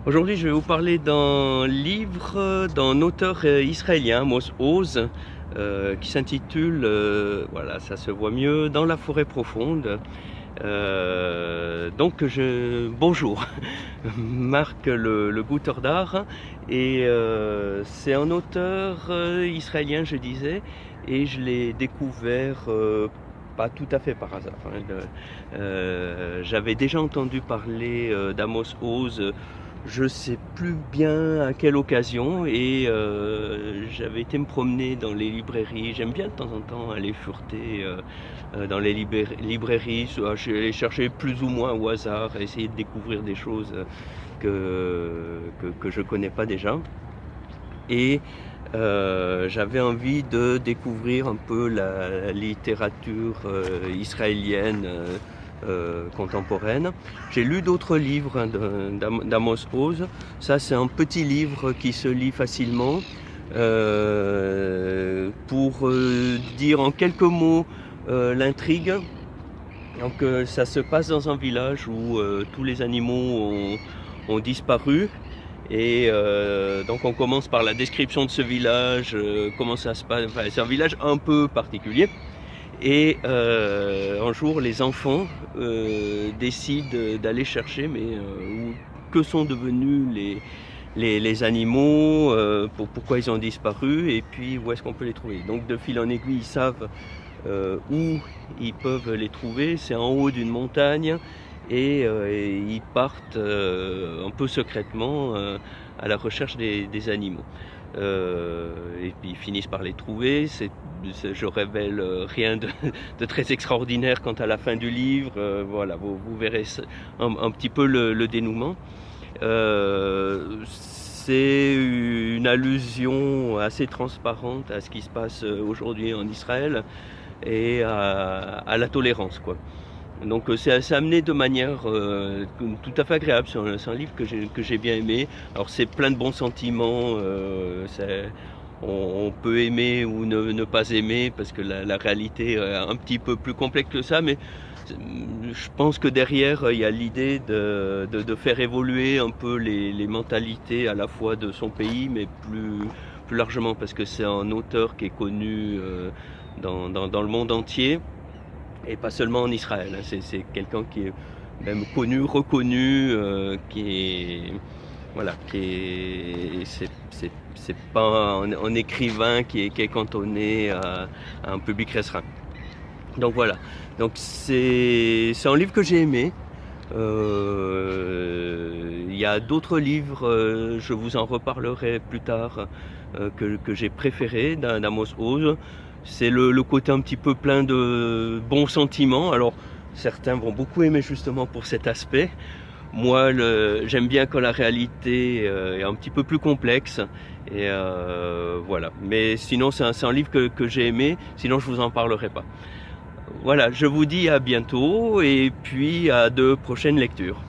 Aujourd'hui, je vais vous parler d'un livre d'un auteur israélien, Amos Oz, qui s'intitule, voilà, ça se voit mieux, Dans la forêt profonde. Bonjour, Marc le Goutter d'art, et c'est un auteur israélien, je disais, et je l'ai découvert pas tout à fait par hasard. J'avais déjà entendu parler d'Amos Oz. Je sais plus bien à quelle occasion, et j'avais été me promener dans les librairies. J'aime bien de temps en temps aller fureter dans les librairies. Je vais aller chercher plus ou moins au hasard, essayer de découvrir des choses que je connais pas déjà. Et j'avais envie de découvrir un peu la littérature israélienne contemporaine. J'ai lu d'autres livres d'Amos Oz. Ça, c'est un petit livre qui se lit facilement. Pour dire en quelques mots l'intrigue. Donc, ça se passe dans un village où tous les animaux ont disparu. Et donc on commence par la description de ce village, comment ça se passe. Enfin, c'est un village un peu particulier. Et un jour, les enfants décident d'aller chercher, que sont devenus les animaux, pourquoi ils ont disparu, et puis où est-ce qu'on peut les trouver. Donc de fil en aiguille, ils savent où ils peuvent les trouver. C'est en haut d'une montagne, et ils partent un peu secrètement à la recherche des animaux. Et puis ils finissent par les trouver. Je révèle rien de très extraordinaire quant à la fin du livre. Voilà, vous verrez un petit peu le dénouement. C'est une allusion assez transparente à ce qui se passe aujourd'hui en Israël et à la tolérance, quoi. Donc c'est amené de manière tout à fait agréable. C'est un livre que j'ai bien aimé. Alors c'est plein de bons sentiments. On peut aimer ou ne pas aimer, parce que la réalité est un petit peu plus complexe que ça, mais je pense que derrière il y a l'idée de faire évoluer un peu les mentalités à la fois de son pays, mais plus largement, parce que c'est un auteur qui est connu dans le monde entier, et pas seulement en Israël. C'est quelqu'un qui est même connu, reconnu, c'est pas un écrivain qui est cantonné à un public restreint. Donc voilà. Donc c'est un livre que j'ai aimé. Il y a d'autres livres, je vous en reparlerai plus tard, que j'ai préférés d'Amos Oz. C'est le côté un petit peu plein de bons sentiments. Alors certains vont beaucoup aimer justement pour cet aspect. Moi, j'aime bien quand la réalité est un petit peu plus complexe. Et voilà. Mais sinon, c'est un livre que j'ai aimé. Sinon, je vous en parlerai pas. Voilà, je vous dis à bientôt, et puis à de prochaines lectures.